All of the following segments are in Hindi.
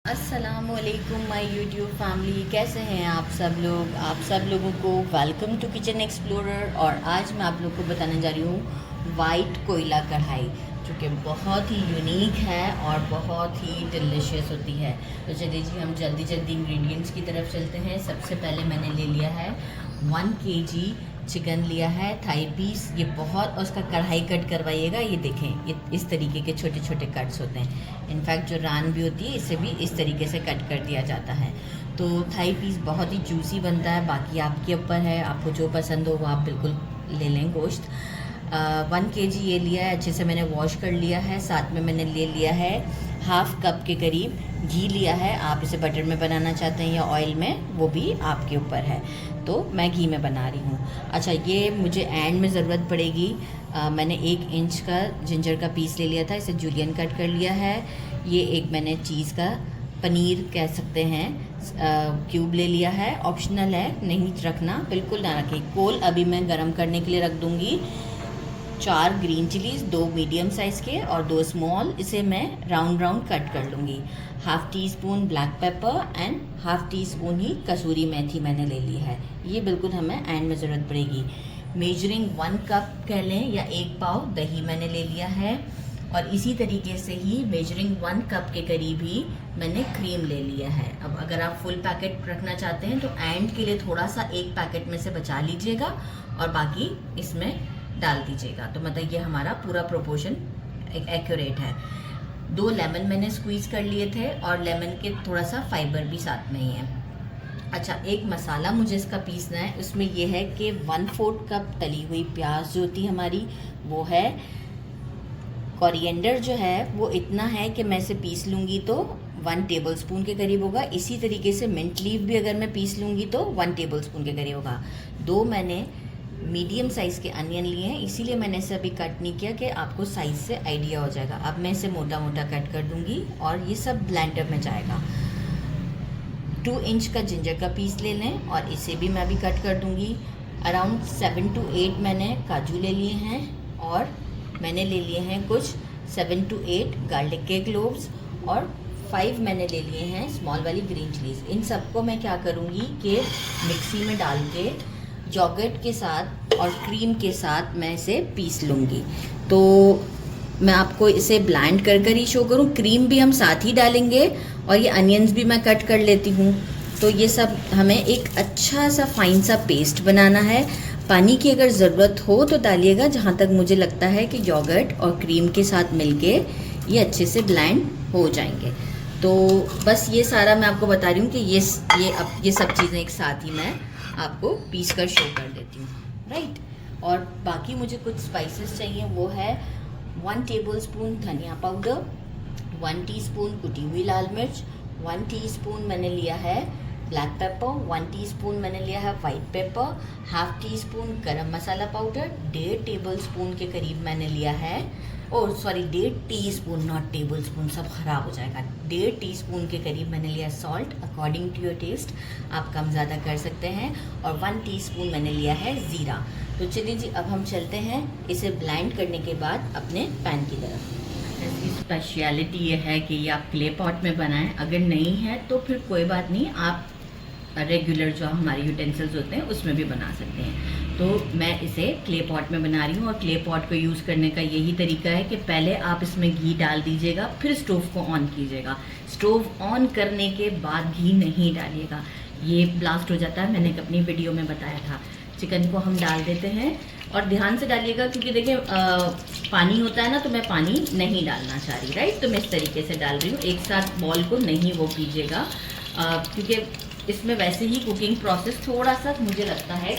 अस्सलामुअलैकुम माय यूट्यूब फैमिली, कैसे हैं आप सब लोग। आप सब लोगों को वेलकम टू किचन एक्सप्लोरर। और आज मैं आप लोग को बताने जा रही हूँ वाइट कोयला कढ़ाई, जो कि बहुत ही यूनिक है और बहुत ही डिलीशियस होती है। तो चलिए जी, हम जल्दी जल्दी इंग्रेडिएंट्स की तरफ चलते हैं। सबसे पहले मैंने ले लिया है 1 kg चिकन लिया है, थाई पीस। ये बहुत, और उसका कढ़ाई कट करवाइएगा। ये देखें, ये इस तरीके के छोटे छोटे कट्स होते हैं। इनफैक्ट जो रान भी होती है, इसे भी इस तरीके से कट कर दिया जाता है। तो थाई पीस बहुत ही जूसी बनता है। बाकी आपके ऊपर है, आपको जो पसंद हो वो आप बिल्कुल ले लें गोश्त। 1 kg ये लिया है, अच्छे से मैंने वॉश कर लिया है। साथ में मैंने ले लिया है हाफ़ कप के करीब घी लिया है। आप इसे बटर में बनाना चाहते हैं या ऑयल में, वो भी आपके ऊपर है। तो मैं घी में बना रही हूँ। अच्छा, ये मुझे एंड में ज़रूरत पड़ेगी। मैंने 1 इंच का जिंजर का पीस ले लिया था, इसे जूलियन कट कर लिया है। ये एक मैंने चीज़ का, पनीर कह सकते हैं, क्यूब ले लिया है। ऑप्शनल है, नहीं रखना बिल्कुल ना रखें। कोल अभी मैं गरम करने के लिए रख दूँगी। 4 ग्रीन चिलीज़, 2 मीडियम साइज़ के और 2 स्मॉल, इसे मैं राउंड राउंड कट कर लूँगी। Half teaspoon black pepper and half teaspoon ही कसूरी मेथी मैंने ले ली है। ये बिल्कुल हमें एंड में ज़रूरत पड़ेगी। मेजरिंग 1 कप कह लें या 1 पाव दही मैंने ले लिया है। और इसी तरीके से ही मेजरिंग 1 कप के करीब ही मैंने क्रीम ले लिया है। अब अगर आप फुल पैकेट रखना चाहते हैं तो एंड के लिए थोड़ा सा 1 पैकेट में से बचा लीजिएगा और बाकी इसमें डाल दीजिएगा। तो मतलब ये हमारा पूरा प्रोपोर्शन एक्यूरेट है। 2 लेमन मैंने स्क्वीज़ कर लिए थे और लेमन के थोड़ा सा फाइबर भी साथ में ही है। अच्छा, एक मसाला मुझे इसका पीसना है। उसमें ये है कि 1/4 कप तली हुई प्याज जो होती है हमारी, वो है। कोरिएंडर जो है वो इतना है कि मैं इसे पीस लूँगी तो 1 टेबलस्पून के करीब होगा। इसी तरीके से मिंट लीफ भी अगर मैं पीस लूँगी तो 1 टेबलस्पून के करीब होगा। 2 मैंने मीडियम साइज़ के अनियन लिए हैं, इसीलिए मैंने इसे अभी कट नहीं किया कि आपको साइज़ से आइडिया हो जाएगा। अब मैं इसे मोटा मोटा कट कर दूँगी और ये सब ब्लेंडर में जाएगा। 2 इंच का जिंजर का पीस ले लें और इसे भी मैं अभी कट कर दूँगी। अराउंड 7 to 8 मैंने काजू ले लिए हैं और मैंने ले लिए हैं कुछ 7 to 8 गार्लिक के क्लोव्स और 5 मैंने ले लिए हैं स्मॉल वाली ग्रीन चिलीज़। इन सबको मैं क्या करूँगी कि मिक्सी में डाल के योगर्ट के साथ और क्रीम के साथ मैं इसे पीस लूँगी। तो मैं आपको इसे ब्लेंड कर कर ही शो करूँ। क्रीम भी हम साथ ही डालेंगे और ये अनियंस भी मैं कट कर लेती हूँ। तो ये सब हमें एक अच्छा सा फाइन सा पेस्ट बनाना है। पानी की अगर ज़रूरत हो तो डालिएगा, जहाँ तक मुझे लगता है कि योगर्ट और क्रीम के साथ मिलके ये अच्छे से ब्लेंड हो जाएंगे। तो बस ये सारा मैं आपको बता रही हूँ कि ये सब चीज़ें एक साथ ही मैं आपको पीस कर शो कर देती हूँ, राइट। और बाकी मुझे कुछ स्पाइसेस चाहिए। वो है 1 टेबलस्पून धनिया पाउडर, 1 टीस्पून कुटी हुई लाल मिर्च, 1 टीस्पून मैंने लिया है ब्लैक पेपर, 1 टीस्पून मैंने लिया है white paper, half tea spoon गरम मसाला पाउडर, 1.5 टेबलस्पून के करीब मैंने लिया है, और sorry 1.5 teaspoon, not table spoon, सब ख़राब हो जाएगा। 1.5 टीस्पून के करीब मैंने लिया salt, according to your taste आप कम ज़्यादा कर सकते हैं। और 1 टीस्पून मैंने लिया है ज़ीरा। तो चलिए जी, अब हम चलते हैं इसे ब्लेंड करने के बाद अपने पैन की तरफ। इसकी स्पेशलिटी ये है कि ये आप क्ले पॉट में बनाएं। अगर नहीं है तो फिर कोई बात नहीं, आप रेगुलर जो हमारे यूटेंसिल्स होते हैं उसमें भी बना सकते हैं। तो मैं इसे क्ले पॉट में बना रही हूँ। और क्ले पॉट को यूज़ करने का यही तरीका है कि पहले आप इसमें घी डाल दीजिएगा, फिर स्टोव को ऑन कीजिएगा। स्टोव ऑन करने के बाद घी नहीं डालिएगा, ये ब्लास्ट हो जाता है। मैंने एक अपनी वीडियो में बताया था। चिकन को हम डाल देते हैं और ध्यान से डालिएगा, क्योंकि देखिए पानी होता है ना, तो मैं पानी नहीं डालना चाह रही, राइट। तो मैं इस तरीके से डाल रही हूँ, एक साथ बॉल को नहीं वो कीजिएगा, क्योंकि इसमें वैसे ही कुकिंग प्रोसेस थोड़ा सा मुझे लगता है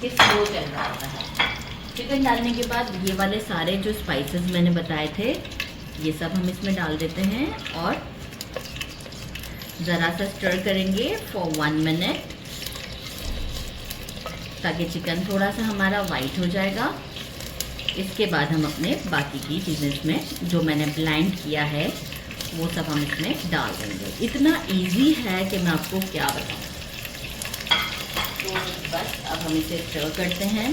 कि स्लो चल रहा होता है। चिकन डालने के बाद ये वाले सारे जो स्पाइसेस मैंने बताए थे, ये सब हम इसमें डाल देते हैं और ज़रा सा स्टर करेंगे फॉर 1 मिनट, ताकि चिकन थोड़ा सा हमारा वाइट हो जाएगा। इसके बाद हम अपने बाकी की चीज़ें इसमें जो मैंने ब्लेंड किया है वो सब हम इसमें डाल देंगे। इतना इजी है कि मैं आपको क्या बताऊं। तो बस अब हम इसे स्टर करते हैं।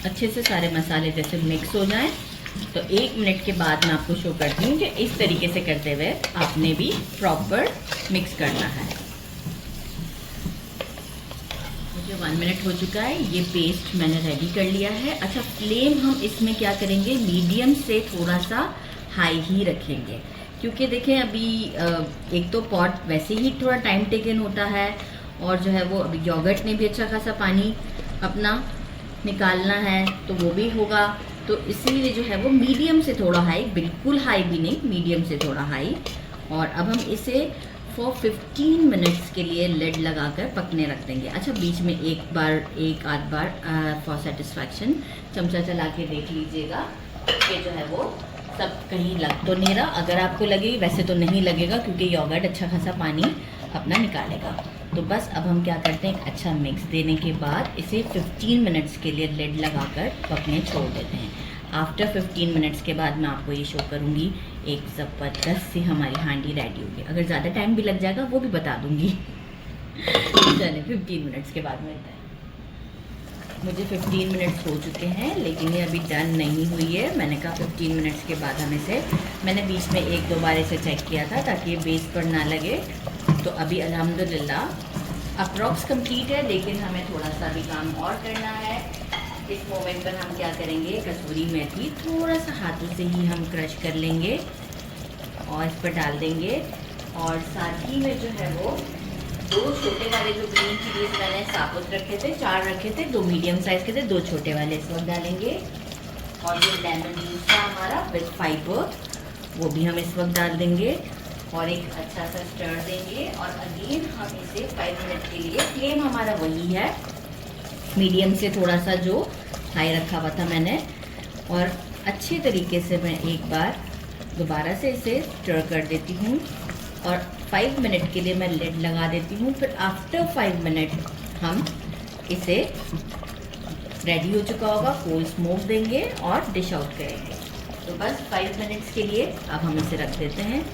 अच्छे से सारे मसाले जैसे मिक्स हो जाएं। तो 1 मिनट के बाद मैं आपको शो करती हूँ कि इस तरीके से करते हुए आपने भी प्रॉपर मिक्स करना है। मुझे 1 मिनट हो चुका है, ये पेस्ट मैंने रेडी कर लिया है। अच्छा, फ्लेम हम इसमें क्या करेंगे, मीडियम से थोड़ा सा हाई ही रखेंगे, क्योंकि देखें अभी एक तो पॉट वैसे ही थोड़ा टाइम टेकन होता है, और जो है वो अभी योगर्ट ने भी अच्छा खासा पानी अपना निकालना है, तो वो भी होगा। तो इसीलिए जो है वो मीडियम से थोड़ा हाई, बिल्कुल हाई भी नहीं, मीडियम से थोड़ा हाई। और अब हम इसे फॉर 15 मिनट्स के लिए लिड लगाकर पकने रख देंगे। अच्छा, बीच में एक आध बार फॉर सेटिस्फैक्शन चमचा चला के देख लीजिएगा कि जो है वो सब कहीं लग तो नहीं रहा। अगर आपको लगे, वैसे तो नहीं लगेगा क्योंकि योगर्ट अच्छा खासा पानी अपना निकालेगा। तो बस अब हम क्या करते हैं, एक अच्छा मिक्स देने के बाद इसे 15 मिनट्स के लिए लिड लगाकर पकने छोड़ देते हैं। आफ्टर 15 मिनट्स के बाद मैं आपको ये शो करूँगी, एक ज़बरदस्त सी हमारी हांडी रेडी होगी। अगर ज़्यादा टाइम भी लग जाएगा वो भी बता दूँगी। चलिए 15 मिनट्स के बाद मिलते हैं। मुझे 15 मिनट्स हो चुके हैं, लेकिन ये अभी डन नहीं हुई है। मैंने कहा 15 मिनट्स के बाद हम इसे, मैंने बीच में 1-2 बार इसे चेक किया था ताकि ये बेस पर ना लगे। तो अभी अल्हम्दुलिल्लाह अप्रॉक्स कंप्लीट है, लेकिन हमें थोड़ा सा भी काम और करना है। इस मोमेंट पर हम क्या करेंगे, कसूरी मेथी थोड़ा सा हाथों से ही हम क्रश कर लेंगे और इस पर डाल देंगे। और साथ ही में जो है वो 2 छोटे वाले जो ग्रीन चिलीज मैंने साबुत रखे थे, 4 रखे थे, 2 मीडियम साइज़ के थे, 2 छोटे वाले इस वक्त डालेंगे। और जो लेमन जूस था हमारा विद फाइबर, वो भी हम इस वक्त डाल देंगे और एक अच्छा सा स्टर देंगे। और अगेन हम इसे 5 मिनट के लिए, फ्लेम हमारा वही है मीडियम से थोड़ा सा जो हाई रखा हुआ था मैंने, और अच्छे तरीके से मैं एक बार दोबारा से इसे स्टर कर देती हूँ और 5 मिनट के लिए मैं लिड लगा देती हूँ। फिर आफ्टर 5 मिनट हम इसे, रेडी हो चुका होगा, कोल स्मोक देंगे और डिश आउट करेंगे। तो बस 5 मिनट्स के लिए अब हम इसे रख देते हैं,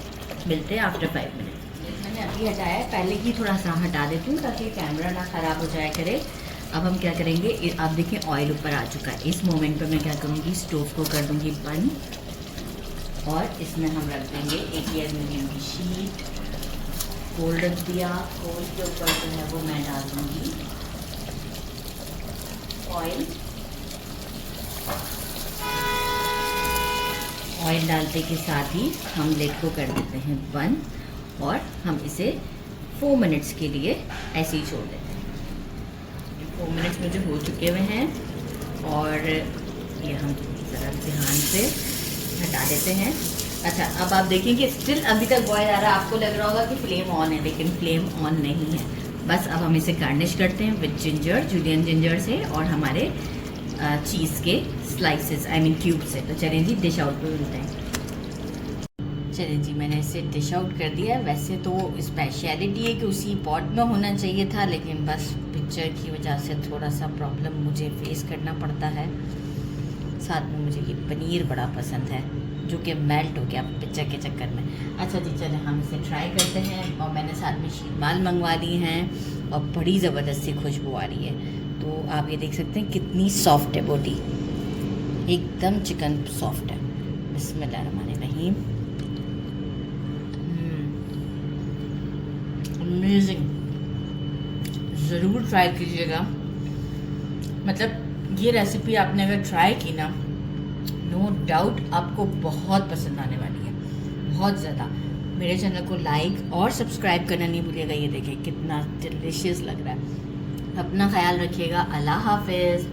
मिलते हैं आफ्टर 5 मिनट। मैंने अभी हटाया है, पहले ही थोड़ा सा हटा देती हूँ ताकि कैमरा ना ख़राब हो जाया करे। अब हम क्या करेंगे, आप देखें ऑयल ऊपर आ चुका है। इस मोमेंट पर मैं क्या करूँगी, स्टोव को कर दूँगी बंद और इसमें हम रख देंगे एक ये एल्यूमिनियम की शीट। कोल रख दिया, कोल के ऊपर जो है वो मैं डाल दूँगी ऑयल। ऑयल डालते के साथ ही हम लिड को कर देते हैं बंद और हम इसे 4 मिनट्स के लिए ऐसे ही छोड़ देते हैं। 4 मिनट्स मुझे हो चुके हुए हैं और ये हम ज़रा ध्यान से हटा देते हैं। अच्छा, अब आप देखेंगे स्टिल अभी तक बॉयल आ रहा है। आपको लग रहा होगा कि फ्लेम ऑन है, लेकिन फ्लेम ऑन नहीं है। बस अब हम इसे गार्निश करते हैं विद जिंजर, जुलियन जिंजर से और हमारे चीज़ के स्लाइसेस, आई मीन क्यूब से। तो चलें जी, डिश आउट पे मिलते हैं। चलें जी, मैंने इसे डिश आउट कर दिया। वैसे तो स्पेशलिटी है कि उसी पॉट में होना चाहिए था, लेकिन बस पिक्चर की वजह से थोड़ा सा प्रॉब्लम मुझे फेस करना पड़ता है। साथ में मुझे ये पनीर बड़ा पसंद है जो कि मेल्ट हो गया पिक्चर के चक्कर में। अच्छा जी, चलें हम इसे ट्राई करते हैं। और मैंने साथ में शीरमाल मंगवा ली हैं और बड़ी ज़बरदस्त सी खुशबू आ रही है। तो आप ये देख सकते हैं कितनी सॉफ्ट है बोटी, एकदम चिकन सॉफ्ट है। बिस्मिल्लाहिर्रहमानिर्रहीम, अमेजिंग, ज़रूर ट्राई कीजिएगा। मतलब ये रेसिपी आपने अगर ट्राई की ना, नो डाउट आपको बहुत पसंद आने वाली है, बहुत ज़्यादा। मेरे चैनल को लाइक और सब्सक्राइब करना नहीं भूलिएगा। ये देखें कितना डिलीशियस लग रहा है। अपना ख्याल रखिएगा। अल्लाह हाफिज़।